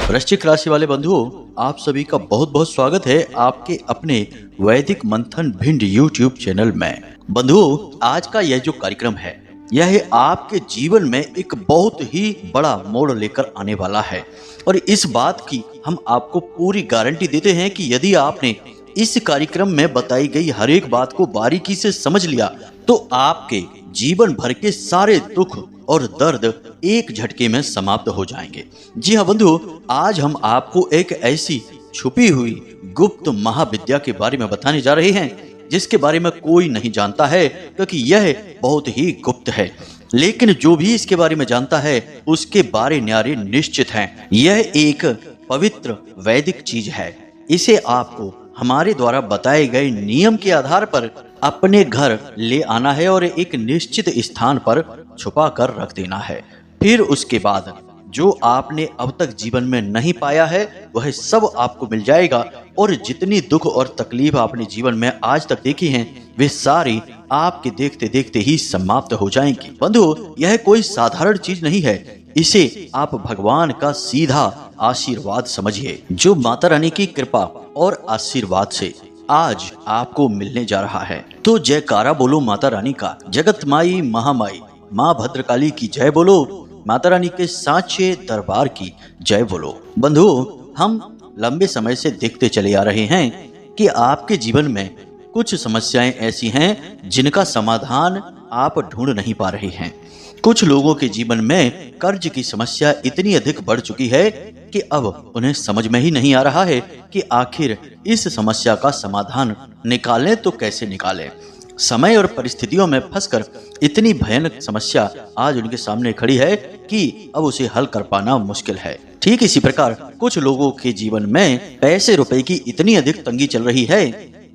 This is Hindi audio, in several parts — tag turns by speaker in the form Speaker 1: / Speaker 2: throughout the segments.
Speaker 1: वृश्चिक राशि वाले बंधुओं, आप सभी का बहुत बहुत स्वागत है आपके अपने वैदिक मंथन भिंड यूट्यूब चैनल में। बंधुओं, आज का यह जो कार्यक्रम है यह आपके जीवन में एक बहुत ही बड़ा मोड़ लेकर आने वाला है और इस बात की हम आपको पूरी गारंटी देते हैं कि यदि आपने इस कार्यक्रम में बताई गई हर एक बात को बारीकी से समझ लिया तो आपके जीवन भर के सारे दुख और दर्द एक झटके में समाप्त हो जाएंगे। जी हाँ बंधुओं, आज हम आपको एक ऐसी छुपी हुई गुप्त महाविद्या के बारे में बताने जा रहे हैं जिसके बारे में कोई नहीं जानता है, क्योंकि यह बहुत ही गुप्त है। लेकिन जो भी इसके बारे में जानता है उसके बारे न्यारे निश्चित हैं। यह एक पवित्र वैदिक चीज है। इसे आपको हमारे द्वारा बताए गए नियम के आधार पर अपने घर ले आना है और एक निश्चित स्थान पर छुपा कर रख देना है। फिर उसके बाद जो आपने अब तक जीवन में नहीं पाया है वह सब आपको मिल जाएगा और जितनी दुख और तकलीफ आपने जीवन में आज तक देखी हैं वे सारी आपके देखते देखते ही समाप्त हो जाएंगी। बंधुओं, यह कोई साधारण चीज नहीं है। इसे आप भगवान का सीधा आशीर्वाद समझिए जो माता रानी की कृपा और आशीर्वाद से आज आपको मिलने जा रहा है। तो जयकारा बोलो माता रानी का, जगत माई महामाई माँ भद्रकाली की जय बोलो, माता रानी के सांचे दरबार की जय बोलो। बंधुओं, हम लंबे समय से देखते चले आ रहे हैं कि आपके जीवन में कुछ समस्याएं ऐसी हैं जिनका समाधान आप ढूंढ नहीं पा रहे हैं। कुछ लोगों के जीवन में कर्ज की समस्या इतनी अधिक बढ़ चुकी है कि अब उन्हें समझ में ही नहीं आ रहा है कि आखिर इस समस्या का समाधान निकालें तो कैसे निकालें। समय और परिस्थितियों में फंसकर इतनी भयानक समस्या आज उनके सामने खड़ी है कि अब उसे हल कर पाना मुश्किल है। ठीक इसी प्रकार कुछ लोगों के जीवन में पैसे रुपए की इतनी अधिक तंगी चल रही है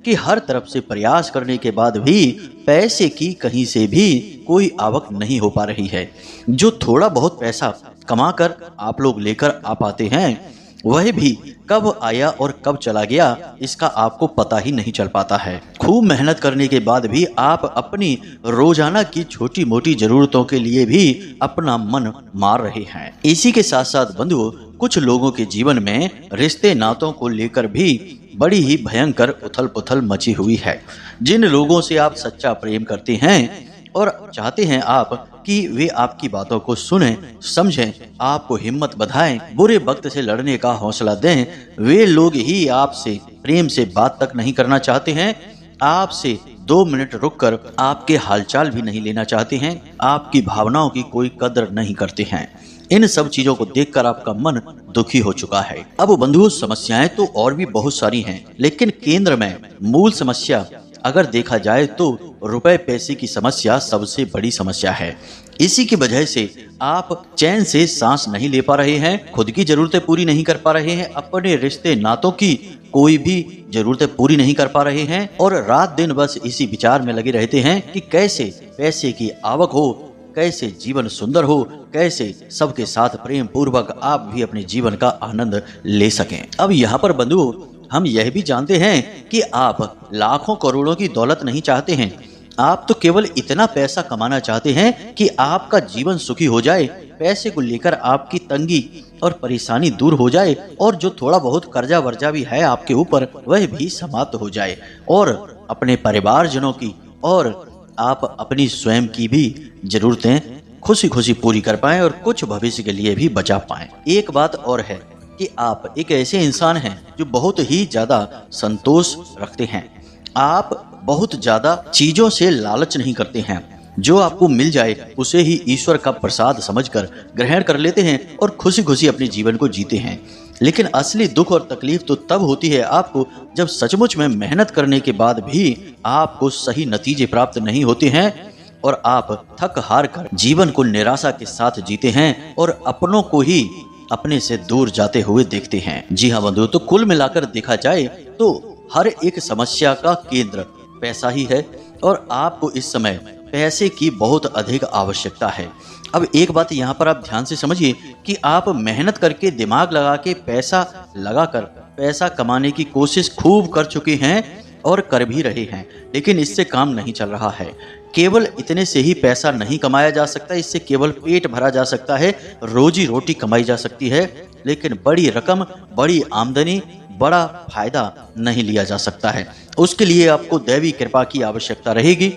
Speaker 1: कि हर तरफ से प्रयास करने के बाद भी पैसे की कहीं से भी कोई आवक नहीं हो पा रही है। जो थोड़ा बहुत पैसा कमाकर आप लोग लेकर आ पाते हैं वह भी कब आया और कब चला गया इसका आपको पता ही नहीं चल पाता है। खूब मेहनत करने के बाद भी आप अपनी रोजाना की छोटी मोटी जरूरतों के लिए भी अपना मन मार रहे हैं। इसी के साथ साथ बंधुओं, कुछ लोगों के जीवन में रिश्ते नातों को लेकर भी बड़ी ही भयंकर उथल पुथल मची हुई है। जिन लोगों से आप सच्चा प्रेम करते हैं और चाहते हैं आप कि वे आपकी बातों को सुनें, समझें, आपको हिम्मत बधाएं, बुरे वक्त से लड़ने का हौसला दें, वे लोग ही आपसे प्रेम से बात तक नहीं करना चाहते हैं, आपसे 2 मिनट रुककर आपके हालचाल भी नहीं लेना चाहते हैं, आपकी भावनाओं की कोई कदर नहीं करते हैं। इन सब चीजों को देखकर आपका मन दुखी हो चुका है। अब बंधुओं, समस्याएं तो और भी बहुत सारी हैं, लेकिन केंद्र में मूल समस्या अगर देखा जाए तो रुपए पैसे की समस्या सबसे बड़ी समस्या है। इसी की वजह से आप चैन से सांस नहीं ले पा रहे हैं, खुद की जरूरतें पूरी नहीं कर पा रहे हैं, अपने रिश्ते नातों की कोई भी जरूरतें पूरी नहीं कर पा रहे हैं और रात दिन बस इसी विचार में लगे रहते हैं कि कैसे पैसे की आवक हो, कैसे जीवन सुंदर हो, कैसे सबके साथ प्रेम पूर्वक आप भी अपने जीवन का आनंद ले सकें। अब यहाँ पर बंधुओं, हम यह भी जानते हैं कि आप लाखों करोड़ों की दौलत नहीं चाहते हैं। आप तो केवल इतना पैसा कमाना चाहते हैं कि आपका जीवन सुखी हो जाए, पैसे को लेकर आपकी तंगी और परेशानी दूर हो जाए और जो थोड़ा बहुत कर्जा वर्जा भी है आपके ऊपर वह भी समाप्त हो जाए और अपने परिवारजनों की और आप अपनी स्वयं की भी जरूरतें खुशी खुशी पूरी कर पाएं और कुछ भविष्य के लिए भी बचा पाएं। एक बात और है कि आप एक ऐसे इंसान हैं जो बहुत ही ज्यादा संतोष रखते हैं। आप बहुत ज्यादा चीजों से लालच नहीं करते हैं। जो आपको मिल जाए उसे ही ईश्वर का प्रसाद समझकर ग्रहण कर लेते हैं और खुशी खुशी अपने जीवन को जीते हैं। लेकिन असली दुख और तकलीफ तो तब होती है आपको जब सचमुच में मेहनत करने के बाद भी आपको सही नतीजे प्राप्त नहीं होते हैं और आप थक हार कर जीवन को निराशा के साथ जीते हैं और अपनों को ही अपने से दूर जाते हुए देखते हैं। जी हाँ बंधुओं, तो कुल मिलाकर देखा जाए तो हर एक समस्या का केंद्र पैसा ही है और आपको इस समय पैसे की बहुत अधिक आवश्यकता है। अब एक बात यहाँ पर आप ध्यान से समझिए कि आप मेहनत करके दिमाग लगा के पैसा लगाकर पैसा कमाने की कोशिश खूब कर चुके हैं और कर भी रहे हैं, लेकिन इससे काम नहीं चल रहा है। केवल इतने से ही पैसा नहीं कमाया जा सकता, इससे केवल पेट भरा जा सकता है, रोजी रोटी कमाई जा सकती है, लेकिन बड़ी रकम, बड़ी आमदनी, बड़ा फायदा नहीं लिया जा सकता है। उसके लिए आपको दैवी कृपा की आवश्यकता रहेगी।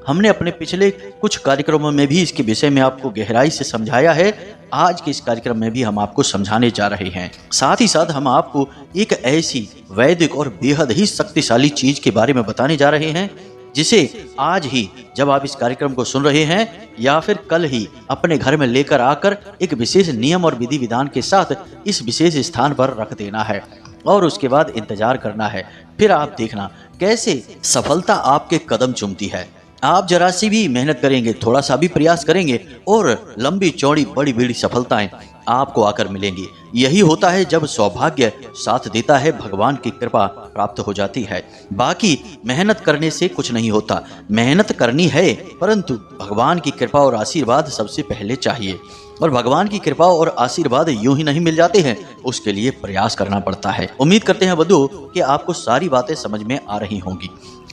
Speaker 1: हमने अपने पिछले कुछ कार्यक्रमों में भी इसके विषय में आपको गहराई से समझाया है। आज के इस कार्यक्रम में भी हम आपको समझाने जा रहे हैं। साथ ही साथ हम आपको एक ऐसी वैदिक और बेहद ही शक्तिशाली चीज के बारे में बताने जा रहे हैं, जिसे आज ही जब आप इस कार्यक्रम को सुन रहे हैं या फिर कल ही अपने घर में लेकर आकर एक विशेष नियम और विधि विधान के साथ इस विशेष स्थान पर रख देना है और उसके बाद इंतजार करना है। फिर आप देखना कैसे सफलता आपके कदम चूमती है। आप जरा सी भी मेहनत करेंगे, थोड़ा सा भी प्रयास करेंगे और लंबी चौड़ी बड़ी बड़ी सफलताएं आपको आकर मिलेंगी। यही होता है जब सौभाग्य साथ देता है, भगवान की कृपा प्राप्त हो जाती है। बाकी मेहनत करने से कुछ नहीं होता, मेहनत करनी है परंतु भगवान की कृपा और आशीर्वाद सबसे पहले चाहिए। और भगवान की कृपा और आशीर्वाद यूं ही नहीं मिल जाते हैं, उसके लिए प्रयास करना पड़ता है। उम्मीद करते हैं बंधु कि आपको सारी बातें समझ में आ रही होंगी।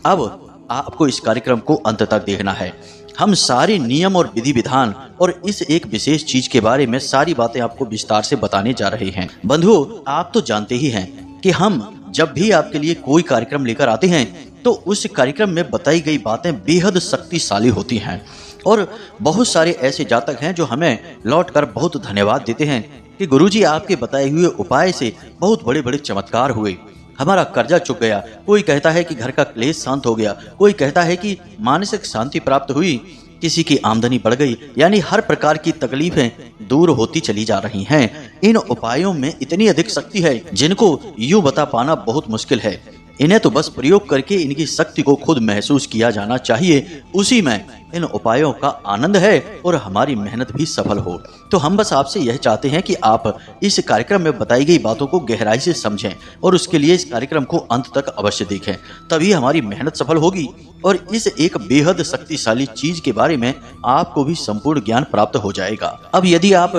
Speaker 1: अब आपको इस कार्यक्रम को अंत तक देखना है। हम सारे नियम और विधि विधान और इस एक विशेष चीज के बारे में सारी बातें आपको विस्तार से बताने जा रहे हैं। बंधुओं, आप तो जानते ही हैं कि हम जब भी आपके लिए कोई कार्यक्रम लेकर आते हैं तो उस कार्यक्रम में बताई गई बातें बेहद शक्तिशाली होती हैं। और बहुत सारे ऐसे जातक हैं जो हमें लौटकर बहुत धन्यवाद देते हैं कि गुरुजी, आपके बताए हुए उपाय से बहुत बड़े बड़े चमत्कार हुए, हमारा कर्जा चुक गया। कोई कहता है कि घर का क्लेश शांत हो गया, कोई कहता है कि मानसिक शांति प्राप्त हुई, किसी की आमदनी बढ़ गई। यानी हर प्रकार की तकलीफें दूर होती चली जा रही हैं। इन उपायों में इतनी अधिक शक्ति है जिनको यूं बता पाना बहुत मुश्किल है। इन्हें तो बस प्रयोग करके इनकी शक्ति को खुद महसूस किया जाना चाहिए। उसी में इन उपायों का आनंद है और हमारी मेहनत भी सफल हो। तो हम बस आपसे यह चाहते हैं कि आप इस कार्यक्रम में बताई गई बातों को गहराई से समझें और उसके लिए इस कार्यक्रम को अंत तक अवश्य देखें, तभी हमारी मेहनत सफल होगी और इस एक बेहद शक्तिशाली चीज के बारे में आपको भी संपूर्ण ज्ञान प्राप्त हो जाएगा। अब यदि आप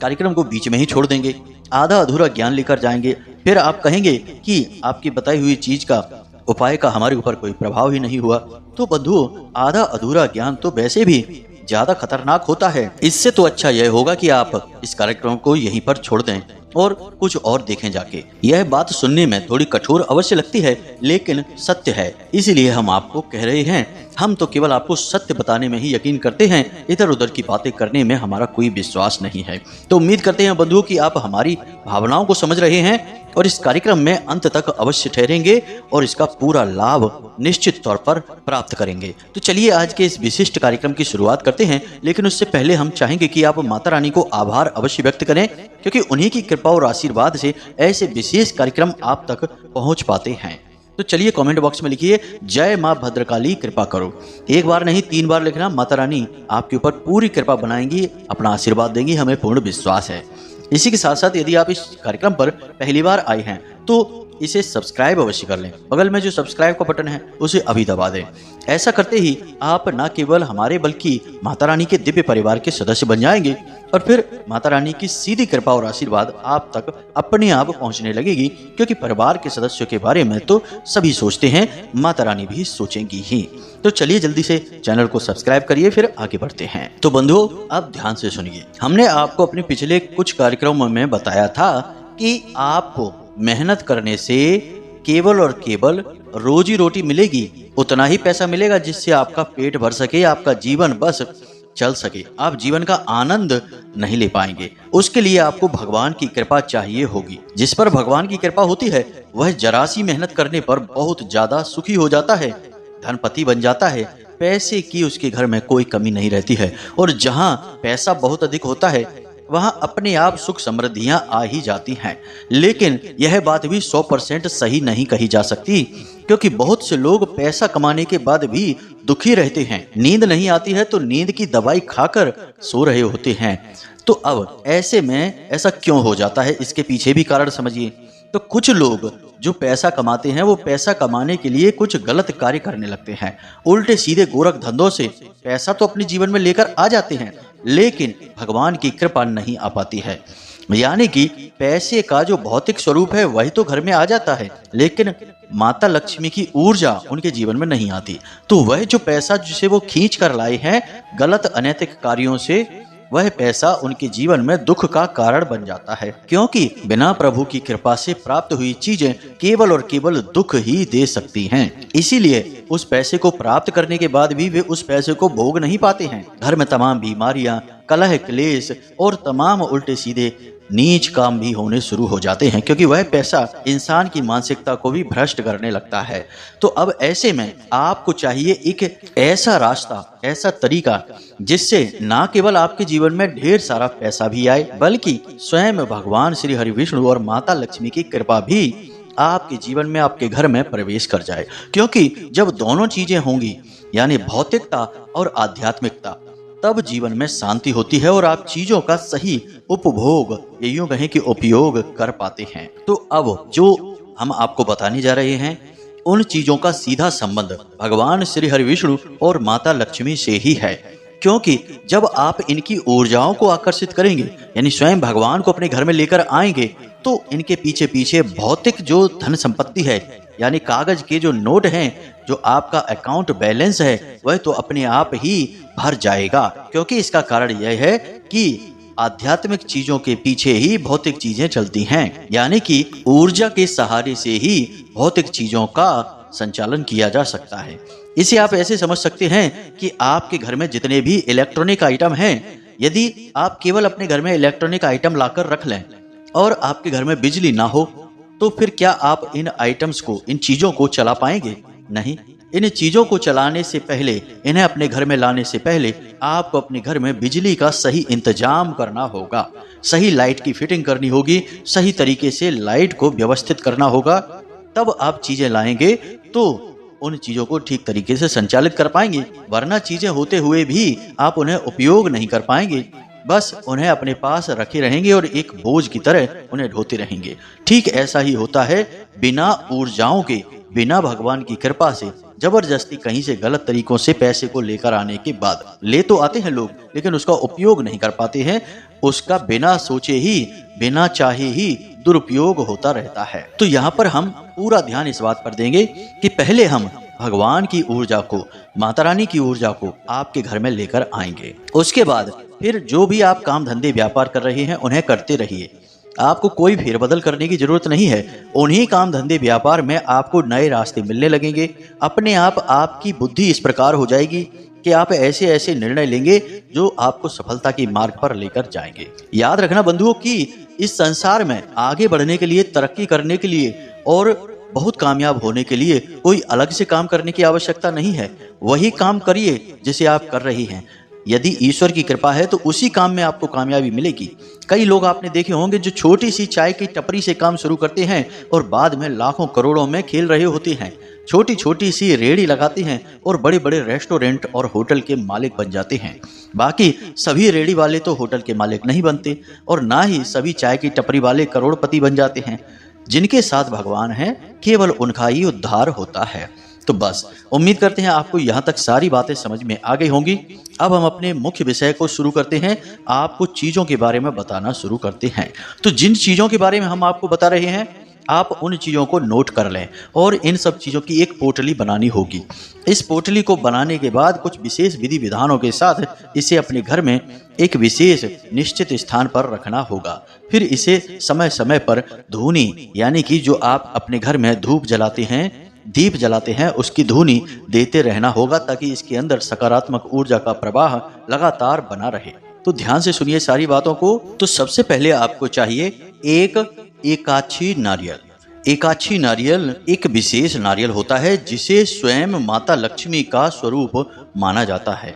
Speaker 1: कार्यक्रम को बीच में ही छोड़ देंगे, आधा अधूरा ज्ञान लेकर जाएंगे, फिर आप कहेंगे कि आपकी बताई हुई चीज का, उपाय का हमारे ऊपर कोई प्रभाव ही नहीं हुआ, तो बंधुओं, आधा अधूरा ज्ञान तो वैसे भी ज्यादा खतरनाक होता है। इससे तो अच्छा यह होगा कि आप इस कार्यक्रम को यहीं पर छोड़ दें और कुछ और देखें जाके। यह बात सुनने में थोड़ी कठोर अवश्य लगती है, लेकिन सत्य है, इसीलिए हम आपको कह रहे हैं। हम तो केवल आपको सत्य बताने में ही यकीन करते हैं, इधर उधर की बातें करने में हमारा कोई विश्वास नहीं है। तो उम्मीद करते हैं बंधुओं कि आप हमारी भावनाओं को समझ रहे हैं और इस कार्यक्रम में अंत तक अवश्य ठहरेंगे और इसका पूरा लाभ निश्चित तौर पर प्राप्त करेंगे। तो चलिए आज के इस विशिष्ट कार्यक्रम की शुरुआत करते हैं, लेकिन उससे पहले हम चाहेंगे कि आप माता रानी को आभार अवश्य व्यक्त करें, क्योंकि उन्हीं की कृपा और आशीर्वाद से ऐसे विशेष कार्यक्रम आप तक पहुंच पाते हैं। तो चलिए कमेंट बॉक्स में लिखिए, जय माँ भद्रकाली कृपा करो। एक बार नहीं 3 बार लिखना। माता रानी आपके ऊपर पूरी कृपा बनाएंगी, अपना आशीर्वाद देंगी, हमें पूर्ण विश्वास है। इसी के साथ साथ यदि आप इस कार्यक्रम पर पहली बार आए हैं तो इसे सब्सक्राइब अवश्य कर लें। बगल में जो सब्सक्राइब का बटन है उसे अभी दबा दें। ऐसा करते ही आप न केवल हमारे बल्कि माता रानी के दिव्य परिवार के सदस्य बन जाएंगे और फिर माता रानी की सीधी कृपा और आशीर्वाद आप तक अपने आप पहुंचने लगेगी, क्योंकि परिवार के सदस्यों के बारे में तो सभी सोचते हैं, माता रानी भी सोचेंगी ही। तो चलिए जल्दी से चैनल को सब्सक्राइब करिए, फिर आगे बढ़ते हैं। तो बंधुओं, आप ध्यान से सुनिए। हमने आपको अपने पिछले कुछ कार्यक्रमों में बताया था कि आपको मेहनत करने से केवल और केवल रोजी रोटी मिलेगी, उतना ही पैसा मिलेगा जिससे आपका पेट भर सके, आपका जीवन बस चल सके। आप जीवन का आनंद नहीं ले पाएंगे। उसके लिए आपको भगवान की कृपा चाहिए होगी। जिस पर भगवान की कृपा होती है वह जरा सी मेहनत करने पर बहुत ज्यादा सुखी हो जाता है, धनपति बन जाता है। पैसे की उसके घर में कोई कमी नहीं रहती है और जहाँ पैसा बहुत अधिक होता है वहां अपने आप सुख समृद्धियां आ ही जाती हैं। लेकिन यह बात भी 100% सही नहीं कही जा सकती, क्योंकि बहुत से लोग पैसा कमाने के बाद भी दुखी रहते हैं। नींद नहीं आती है तो नींद की दवाई खाकर सो रहे होते हैं। तो अब ऐसे में ऐसा क्यों हो जाता है, इसके पीछे भी कारण समझिए। तो कुछ लोग जो पैसा कमाते हैं वो पैसा कमाने के लिए कुछ गलत कार्य करने लगते हैं। उल्टे सीधे गोरख धंधों से पैसा तो अपने जीवन में लेकर आ जाते हैं, लेकिन भगवान की कृपा नहीं आ पाती है। यानी कि पैसे का जो भौतिक स्वरूप है वही तो घर में आ जाता है, लेकिन माता लक्ष्मी की ऊर्जा उनके जीवन में नहीं आती। तो वह जो पैसा जिसे वो खींच कर लाए हैं गलत अनैतिक कार्यों से, वह पैसा उनके जीवन में दुख का कारण बन जाता है, क्योंकि बिना प्रभु की कृपा से प्राप्त हुई चीजें केवल और केवल दुख ही दे सकती हैं। इसीलिए उस पैसे को प्राप्त करने के बाद भी वे उस पैसे को भोग नहीं पाते हैं। घर में तमाम बीमारियां, कलह, क्लेश और तमाम उल्टे सीधे नीच काम भी होने शुरू हो जाते हैं, क्योंकि वह पैसा इंसान की मानसिकता को भी भ्रष्ट करने लगता है। तो अब ऐसे में आपको चाहिए एक ऐसा रास्ता, ऐसा तरीका जिससे ना केवल आपके जीवन में ढेर सारा पैसा भी आए, बल्कि स्वयं भगवान श्री हरि विष्णु और माता लक्ष्मी की कृपा भी आपके जीवन में, आपके घर में प्रवेश कर जाए। क्योंकि जब दोनों चीजें होंगी, यानी भौतिकता और आध्यात्मिकता, तब जीवन में शांति होती है और आप चीजों का सही उपभोग, या यूं कहें कि उपयोग कर पाते हैं। तो अब जो हम आपको बताने जा रहे हैं, उन चीजों का सीधा संबंध भगवान श्री हरि विष्णु और माता लक्ष्मी से ही है। क्योंकि जब आप इनकी ऊर्जाओं को आकर्षित करेंगे, यानी स्वयं भगवान को अपने घर में लेकर आएंगे, तो इनके पीछे पीछे भौतिक जो धन संपत्ति है, यानी कागज के जो नोट हैं, जो आपका अकाउंट बैलेंस है, वह तो अपने आप ही भर जाएगा। क्योंकि इसका कारण यह है कि आध्यात्मिक चीजों के पीछे ही भौतिक चीजें चलती हैं, यानी कि ऊर्जा के सहारे से ही भौतिक चीजों का संचालन किया जा सकता है। इसे आप ऐसे समझ सकते हैं कि आपके घर में जितने भी इलेक्ट्रॉनिक आइटम हैं, यदि आप केवल अपने घर में इलेक्ट्रॉनिक आइटम लाकर रख लें और आपके घर में बिजली ना हो, तो फिर क्या आप इन आइटम्स को, इन चीजों को चला पाएंगे? नहीं। इन चीजों को चलाने से पहले, इन्हें अपने घर में लाने से पहले आपको अपने घर में बिजली का सही इंतजाम करना होगा, सही लाइट की फिटिंग करनी होगी, सही तरीके से लाइट को व्यवस्थित करना होगा। तब आप चीजें लाएंगे तो उन चीजों को ठीक तरीके से संचालित कर पाएंगे, वरना चीजें होते हुए भी आप उन्हें उपयोग नहीं कर पाएंगे। बस उन्हें अपने पास रखे रहेंगे और एक बोझ की तरह उन्हें ढोते रहेंगे। ठीक ऐसा ही होता है बिना ऊर्जाओं के, बिना भगवान की कृपा से जबरदस्ती कहीं से गलत तरीकों से पैसे को लेकर आने के बाद, ले तो आते हैं लोग, लेकिन उसका उपयोग नहीं कर पाते हैं। उसका बिना सोचे ही, बिना चाहे ही दुरुपयोग होता रहता है। तो यहाँ पर हम पूरा ध्यान इस बात पर देंगे कि पहले हम भगवान की ऊर्जा को, माता रानी की ऊर्जा को आपके घर में लेकर आएंगे। उसके बाद फिर जो भी आप काम धंधे व्यापार कर रहे हैं उन्हें करते रहिए। आपको कोई फेरबदल करने की जरूरत नहीं है। उन्हीं काम धंधे व्यापार में आपको नए रास्ते मिलने लगेंगे। अपने आप आपकी बुद्धि इस प्रकार हो जाएगी कि आप ऐसे ऐसे निर्णय लेंगे जो आपको सफलता की मार्ग पर लेकर जाएंगे। याद रखना बंधुओं कि इस संसार में आगे बढ़ने के लिए, तरक्की करने के लिए और बहुत कामयाब होने के लिए कोई अलग से काम करने की आवश्यकता नहीं है। वही काम करिए जिसे आप कर रही हैं। यदि ईश्वर की कृपा है तो उसी काम में आपको कामयाबी मिलेगी। कई लोग आपने देखे होंगे जो छोटी सी चाय की टपरी से काम शुरू करते हैं और बाद में लाखों करोड़ों में खेल रहे होते हैं। छोटी छोटी सी रेहड़ी लगाते हैं और बड़े बड़े रेस्टोरेंट और होटल के मालिक बन जाते हैं। बाकी सभी रेहड़ी वाले तो होटल के मालिक नहीं बनते और ना ही सभी चाय की टपरी वाले करोड़पति बन जाते हैं। जिनके साथ भगवान है, केवल उनका ही उद्धार होता है। तो बस उम्मीद करते हैं आपको यहाँ तक सारी बातें समझ में आ गई होंगी। अब हम अपने मुख्य विषय को शुरू करते हैं। आपको चीज़ों के बारे में बताना शुरू करते हैं। तो जिन चीज़ों के बारे में हम आपको बता रहे हैं, आप उन चीज़ों को नोट कर लें और इन सब चीज़ों की एक पोटली बनानी होगी। इस पोटली को बनाने के बाद कुछ विशेष विधि विधानों के साथ इसे अपने घर में एक विशेष निश्चित स्थान पर रखना होगा। फिर इसे समय समय पर धूनी, यानी कि जो आप अपने घर में धूप जलाते हैं, दीप जलाते हैं, उसकी धूनी देते रहना होगा ताकि इसके अंदर सकारात्मक ऊर्जा का प्रवाह लगातार बना रहे। तो ध्यान से सुनिए सारी बातों को। तो सबसे पहले आपको चाहिए एक एकाछी नारियल। एकाछी नारियल एक विशेष नारियल होता है जिसे स्वयं माता लक्ष्मी का स्वरूप माना जाता है।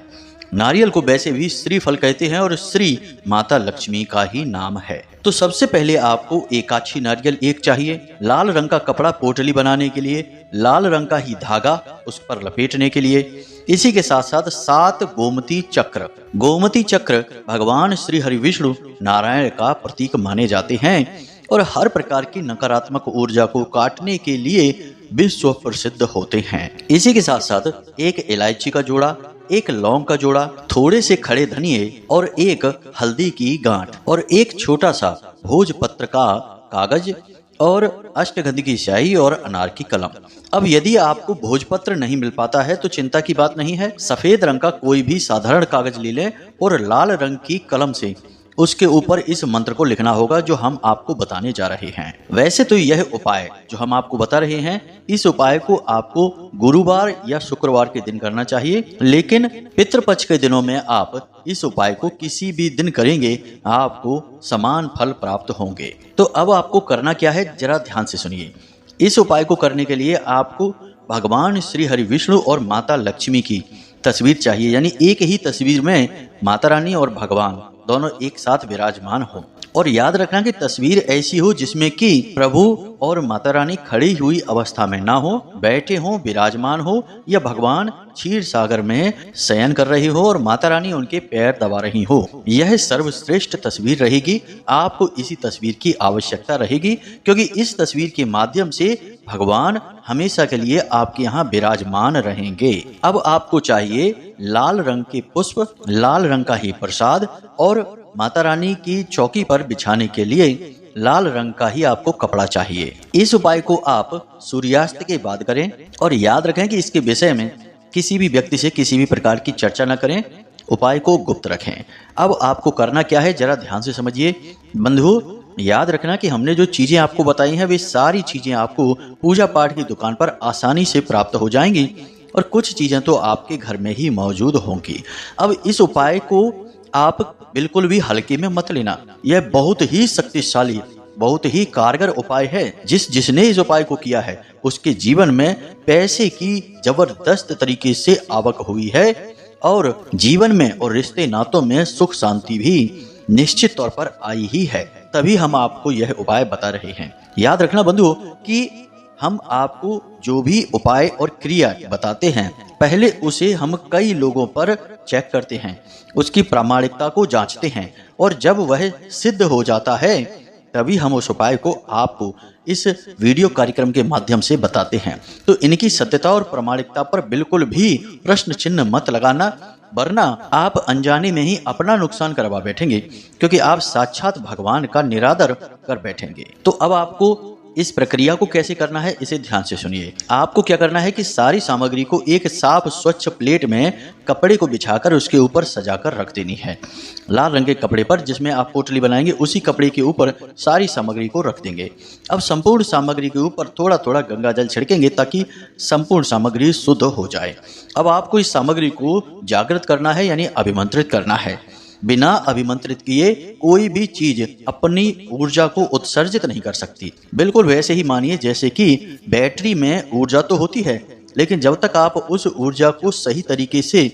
Speaker 1: नारियल को वैसे भी श्रीफल कहते हैं और श्री माता लक्ष्मी का ही नाम है। तो सबसे पहले आपको एकाछी नारियल एक चाहिए। लाल रंग का कपड़ा पोटली बनाने के लिए, लाल रंग का ही धागा उस पर लपेटने के लिए। इसी के साथ साथ 7 गोमती चक्र। गोमती चक्र भगवान श्री हरि विष्णु नारायण का प्रतीक माने जाते हैं और हर प्रकार की नकारात्मक ऊर्जा को काटने के लिए विश्व प्रसिद्ध होते हैं। इसी के साथ साथ एक इलायची का जोड़ा, एक लौंग का जोड़ा, थोड़े से खड़े धनिये और एक हल्दी की गांठ और एक छोटा सा भोजपत्र का कागज और अष्टगंध की स्याही और अनार की कलम। अब यदि आपको भोजपत्र नहीं मिल पाता है तो चिंता की बात नहीं है। सफेद रंग का कोई भी साधारण कागज ले लें और लाल रंग की कलम से उसके ऊपर इस मंत्र को लिखना होगा जो हम आपको बताने जा रहे हैं। वैसे तो यह उपाय जो हम आपको बता रहे हैं, इस उपाय को आपको गुरुवार या शुक्रवार के दिन करना चाहिए, लेकिन पितृपक्ष के दिनों में आप इस उपाय को किसी भी दिन करेंगे आपको समान फल प्राप्त होंगे। तो अब आपको करना क्या है, जरा ध्यान से सुनिए। इस उपाय को करने के लिए आपको भगवान श्री हरि विष्णु और माता लक्ष्मी की तस्वीर चाहिए, यानी एक ही तस्वीर में माता रानी और भगवान दोनों एक साथ विराजमान हो। और याद रखना कि तस्वीर ऐसी हो जिसमें कि प्रभु और माता रानी खड़ी हुई अवस्था में ना हो, बैठे हो, विराजमान हो, या भगवान क्षीर सागर में शयन कर रही हो और माता रानी उनके पैर दबा रही हो। यह सर्वश्रेष्ठ तस्वीर रहेगी। आपको इसी तस्वीर की आवश्यकता रहेगी क्योंकि इस तस्वीर के माध्यम से भगवान हमेशा के लिए आपके यहाँ विराजमान रहेंगे। अब आपको चाहिए लाल रंग के पुष्प, लाल रंग का ही प्रसाद और माता रानी की चौकी पर बिछाने के लिए लाल रंग का ही आपको कपड़ा चाहिए। इस उपाय को आप सूर्यास्त के बाद करें और याद रखें कि इसके विषय में किसी भी व्यक्ति से किसी भी प्रकार की चर्चा न करें, उपाय को गुप्त रखें। अब आपको करना क्या है, जरा ध्यान से समझिए। बंधु, याद रखना कि हमने जो चीजें आपको बताई हैं वे सारी चीजें आपको पूजा पाठ की दुकान पर आसानी से प्राप्त हो जाएंगी और कुछ चीजें तो आपके घर में ही मौजूद होंगी। अब इस उपाय को आप बिल्कुल भी हल्के में मत लेना। यह बहुत ही शक्तिशाली, बहुत ही कारगर उपाय है। जिसने इस उपाय को किया है उसके जीवन में पैसे की जबरदस्त तरीके से आवक हुई है और जीवन में और रिश्ते नातों में सुख शांति भी निश्चित तौर पर आई ही है। तभी हम आपको यह उपाय बता रहे हैं। याद रखना बंधुओं कि हम आपको जो भी उपाय और क्रिया बताते हैं पहले उसे हम कई लोगों पर चेक करते हैं, उसकी प्रामाणिकता को जांचते हैं और जब वह सिद्ध हो जाता है तभी हम उस उपाय को आपको इस वीडियो कार्यक्रम के माध्यम से बताते हैं। तो इनकी सत्यता और प्रामाणिकता पर बिल्कुल भी प्रश्न चिन्ह मत लगाना, वरना आप अनजाने में ही अपना नुकसान करवा बैठेंगे क्योंकि आप साक्षात भगवान का निरादर कर बैठेंगे। तो अब आपको इस प्रक्रिया को कैसे करना है इसे ध्यान से सुनिए। आपको क्या करना है कि सारी सामग्री को एक साफ स्वच्छ प्लेट में कपड़े को बिछाकर उसके ऊपर सजाकर रख देनी है। लाल रंग के कपड़े पर जिसमें आप पोटली बनाएंगे उसी कपड़े के ऊपर सारी सामग्री को रख देंगे। अब संपूर्ण सामग्री के ऊपर थोड़ा थोड़ा गंगा जल छिड़केंगे ताकि संपूर्ण सामग्री शुद्ध हो जाए। अब आपको इस सामग्री को जागृत करना है, यानी अभिमंत्रित करना है। बिना अभिमंत्रित किए कोई भी चीज अपनी ऊर्जा को उत्सर्जित नहीं कर सकती। बिल्कुल वैसे ही मानिए जैसे कि बैटरी में ऊर्जा तो होती है, लेकिन जब तक आप उस ऊर्जा को सही तरीके से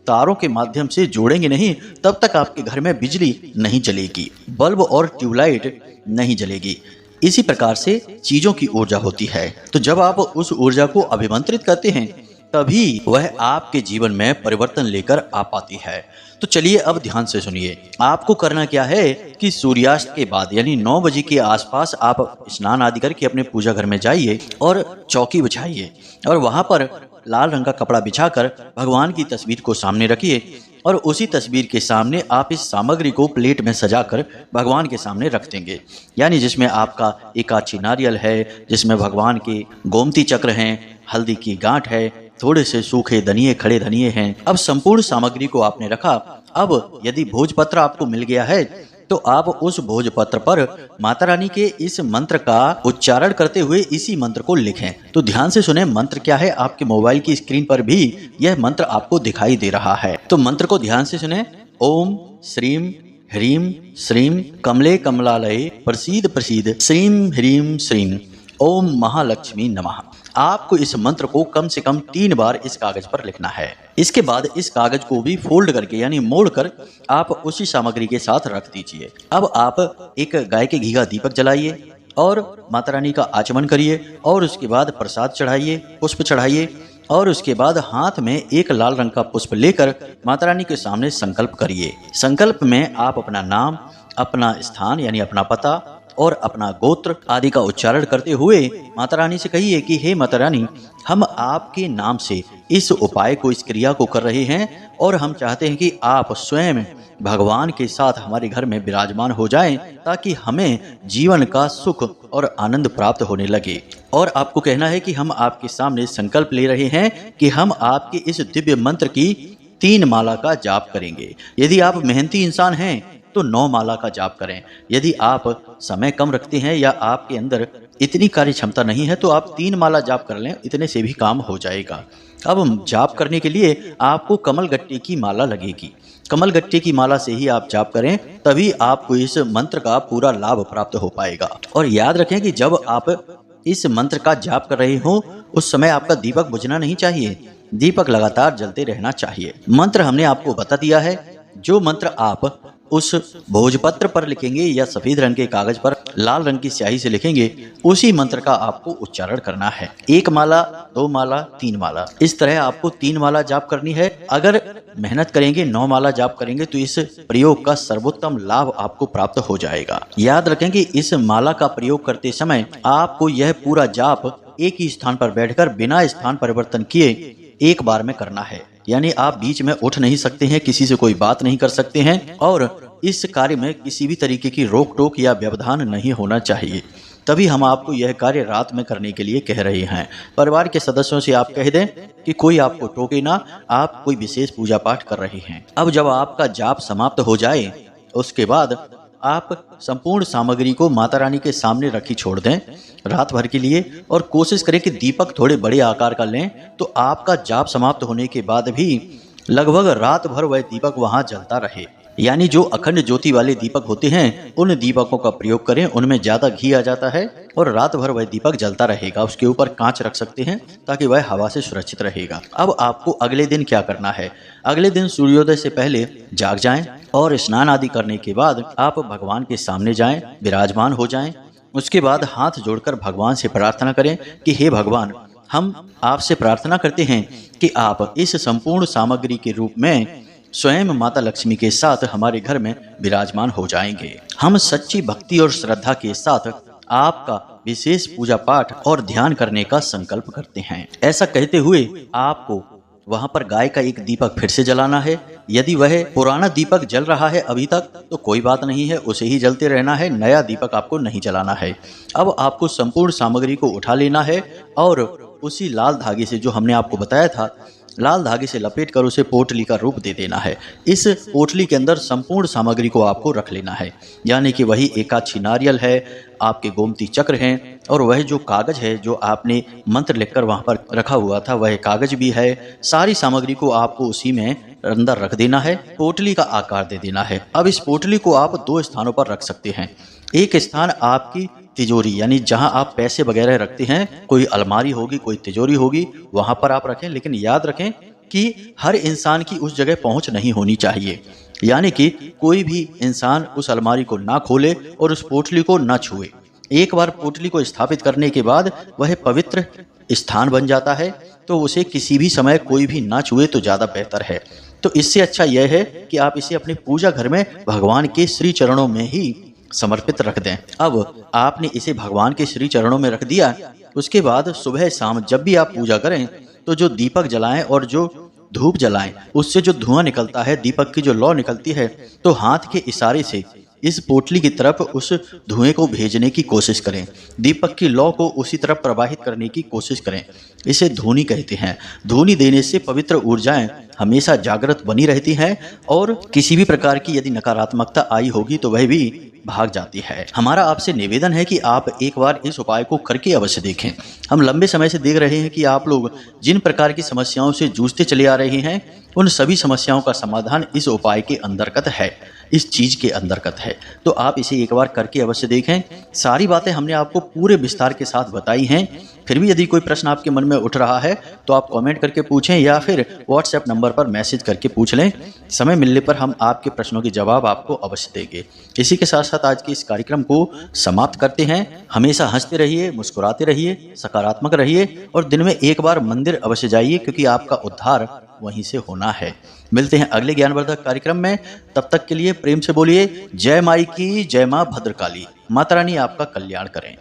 Speaker 1: तारों के माध्यम से जोड़ेंगे नहीं तब तक आपके घर में बिजली नहीं चलेगी, बल्ब और ट्यूबलाइट नहीं जलेगी। इसी प्रकार से चीजों की ऊर्जा होती है। तो जब आप उस ऊर्जा को अभिमंत्रित करते हैं तभी वह आपके जीवन में परिवर्तन लेकर आ पाती है। तो चलिए अब ध्यान से सुनिए। आपको करना क्या है कि सूर्यास्त के बाद यानी 9 बजे के आसपास आप स्नान आदि करके अपने पूजा घर में जाइए और चौकी बिछाइए और वहां पर लाल रंग का कपड़ा बिछाकर भगवान की तस्वीर को सामने रखिए और उसी तस्वीर के सामने आप इस सामग्री को प्लेट में सजाकर भगवान के सामने रख देंगे। यानी जिसमें आपका एकाची नारियल है, जिसमें भगवान के गोमती चक्र हैं, हल्दी की गांठ है, थोड़े से सूखे धनिये, खड़े धनिये हैं। अब संपूर्ण सामग्री को आपने रखा। अब यदि भोजपत्र आपको मिल गया है तो आप उस भोजपत्र पर माता रानी के इस मंत्र का उच्चारण करते हुए इसी मंत्र को लिखें। तो ध्यान से सुने, मंत्र क्या है। आपके मोबाइल की स्क्रीन पर भी यह मंत्र आपको दिखाई दे रहा है। तो मंत्र को ध्यान से सुने। ओम श्रीम ह्रीम श्रीम कमले कमलालये प्रसीद प्रसीद श्रीम ह्रीम श्रीम ओम महालक्ष्मी नमः। आपको इस मंत्र को कम से कम 3 बार इस कागज पर लिखना है। इसके बाद इस कागज को भी फोल्ड करके यानी मोड़कर आप उसी सामग्री के साथ रख दीजिए। अब आप एक गाय के घी का दीपक जलाइए और माता रानी का आचमन करिए और उसके बाद प्रसाद चढ़ाइए, पुष्प चढ़ाइए और उसके बाद हाथ में एक लाल रंग का पुष्प लेकर माता रानी के सामने संकल्प करिए। संकल्प में आप अपना नाम, अपना स्थान यानी अपना पता और अपना गोत्र आदि का उच्चारण करते हुए माता रानी से कहिए कि हे माता रानी, हम आपके नाम से इस उपाय को, इस क्रिया को कर रहे हैं और हम चाहते हैं कि आप स्वयं भगवान के साथ हमारे घर में विराजमान हो जाएं, ताकि हमें जीवन का सुख और आनंद प्राप्त होने लगे। और आपको कहना है कि हम आपके सामने संकल्प ले रहे हैं कि हम आपके इस दिव्य मंत्र की 3 माला का जाप करेंगे। यदि आप मेहनती इंसान हैं तो 9 माला का जाप करें। यदि आप समय कम रखते हैं या आपके अंदर इतनी कार्य क्षमता नहीं है तो आप 3 माला जाप कर लें, इतने से भी काम हो जाएगा। अब जाप करने के लिए आपको कमल गट्टे की माला लगेगी। कमल गट्टे की माला से ही आप जाप करें, तभी आपको इस मंत्र का पूरा लाभ प्राप्त हो पाएगा। और याद रखें कि जब आप इस मंत्र का जाप कर रहे हो उस समय आपका दीपक बुझना नहीं चाहिए, दीपक लगातार जलते रहना चाहिए। मंत्र हमने आपको बता दिया है। जो मंत्र आप उस भोजपत्र पर लिखेंगे या सफेद रंग के कागज पर लाल रंग की स्याही से लिखेंगे, उसी मंत्र का आपको उच्चारण करना है। 1 माला, 2 माला, 3 माला, इस तरह आपको 3 माला जाप करनी है। अगर मेहनत करेंगे, 9 माला जाप करेंगे तो इस प्रयोग का सर्वोत्तम लाभ आपको प्राप्त हो जाएगा। याद रखें कि इस माला का प्रयोग करते समय आपको यह पूरा जाप एक ही स्थान पर बैठकर बिना स्थान परिवर्तन किए एक बार में करना है। यानी आप बीच में उठ नहीं सकते हैं, किसी से कोई बात नहीं कर सकते हैं और इस कार्य में किसी भी तरीके की रोक टोक या व्यवधान नहीं होना चाहिए। तभी हम आपको यह कार्य रात में करने के लिए कह रहे हैं। परिवार के सदस्यों से आप कह दें कि कोई आपको टोके ना, आप कोई विशेष पूजा पाठ कर रहे हैं। अब जब आपका जाप समाप्त हो जाए उसके बाद आप संपूर्ण सामग्री को माता रानी के सामने रखी छोड़ दें रात भर के लिए, और कोशिश करें कि दीपक थोड़े बड़े आकार का लें, तो आपका जाप समाप्त होने के बाद भी लगभग रात भर वह दीपक वहां जलता रहे। यानी जो अखंड ज्योति वाले दीपक होते हैं उन दीपकों का प्रयोग करें, उनमें ज्यादा घी आ जाता है और रात भर वह दीपक जलता रहेगा। उसके ऊपर कांच रख सकते हैं ताकि वह हवा से सुरक्षित रहेगा। अब आपको अगले दिन क्या करना है? अगले दिन सूर्योदय से पहले जाग जाएं और स्नान आदि करने के बाद आप भगवान के सामने जाएं, विराजमान हो जाएं। उसके बाद हाथ जोड़कर भगवान से प्रार्थना करें कि हे भगवान, हम आपसे प्रार्थना करते हैं कि आप इस संपूर्ण सामग्री के रूप में स्वयं माता लक्ष्मी के साथ हमारे घर में विराजमान हो जाएंगे। हम सच्ची भक्ति और श्रद्धा के साथ आपका विशेष पूजा पाठ और ध्यान करने का संकल्प करते हैं। ऐसा कहते हुए आपको वहां पर गाय का एक दीपक फिर से जलाना है। यदि वह पुराना दीपक जल रहा है अभी तक तो कोई बात नहीं है, उसे ही जलते रहना है, नया दीपक आपको नहीं जलाना है। अब आपको संपूर्ण सामग्री को उठा लेना है और उसी लाल धागे से, जो हमने आपको बताया था, लाल धागे से लपेटकर उसे पोटली का रूप दे देना है। इस पोटली के अंदर संपूर्ण सामग्री को आपको रख लेना है। यानी कि वही एकाक्षी नारियल है, आपके गोमती चक्र हैं और वह जो कागज है जो आपने मंत्र लिखकर वहां पर रखा हुआ था वह कागज भी है। सारी सामग्री को आपको उसी में अंदर रख देना है, पोटली का आकार दे देना है। अब इस पोटली को आप 2 स्थानों पर रख सकते हैं। एक स्थान आपकी तिजोरी, यानी जहां आप पैसे वगैरह रखते हैं, कोई अलमारी होगी, कोई तिजोरी होगी, वहां पर आप रखें। लेकिन याद रखें कि हर इंसान की उस जगह पहुंच नहीं होनी चाहिए। यानी कि कोई भी इंसान उस अलमारी को ना खोले और उस पोटली को ना छुए। एक बार पोटली को स्थापित करने के बाद वह पवित्र स्थान बन जाता है, तो उसे किसी भी समय कोई भी ना छुए तो ज्यादा बेहतर है। तो इससे अच्छा यह है कि आप इसे अपने पूजा घर में भगवान के श्री चरणों में ही समर्पित रख दें। अब आपने इसे भगवान के श्री चरणों में रख दिया। उसके बाद सुबह शाम जब भी आप पूजा करें तो जो दीपक जलाएं और जो धूप जलाएं, उससे जो धुआं निकलता है, दीपक की जो लौ निकलती है, तो हाथ के इशारे से इस पोटली की तरफ उस धुएं को भेजने की कोशिश करें। दीपक की लौ को उसी तरफ प्रवाहित करने की कोशिश करें। इसे धूनी कहते हैं। धूनी देने से पवित्र ऊर्जाएं हमेशा जागृत बनी रहती हैं और किसी भी प्रकार की यदि नकारात्मकता आई होगी तो वह भी भाग जाती है। हमारा आपसे निवेदन है कि आप एक बार इस उपाय को करके अवश्य देखें। हम लंबे समय से देख रहे हैं कि आप लोग जिन प्रकार की समस्याओं से जूझते चले आ रहे हैं, उन सभी समस्याओं का समाधान इस उपाय के अंतर्गत है, इस चीज के अंतर्गत है। तो आप इसे एक बार करके अवश्य देखें। सारी बातें हमने आपको पूरे विस्तार के साथ बताई हैं। फिर भी यदि कोई प्रश्न आपके मन में उठ रहा है तो आप कमेंट करके पूछें या फिर व्हाट्सएप नंबर पर मैसेज करके पूछ लें। समय मिलने पर हम आपके प्रश्नों के जवाब आपको अवश्य देंगे। इसी के साथ साथ आज के इस कार्यक्रम को समाप्त करते हैं। हमेशा हंसते रहिए, मुस्कुराते रहिए, सकारात्मक रहिए और दिन में एक बार मंदिर अवश्य जाइए, क्योंकि आपका उद्धार वहीं से होना है। मिलते हैं अगले ज्ञानवर्धक कार्यक्रम में, तब तक के लिए प्रेम से बोलिए जय माई की, जय माँ भद्रकाली। माता रानी आपका कल्याण करें।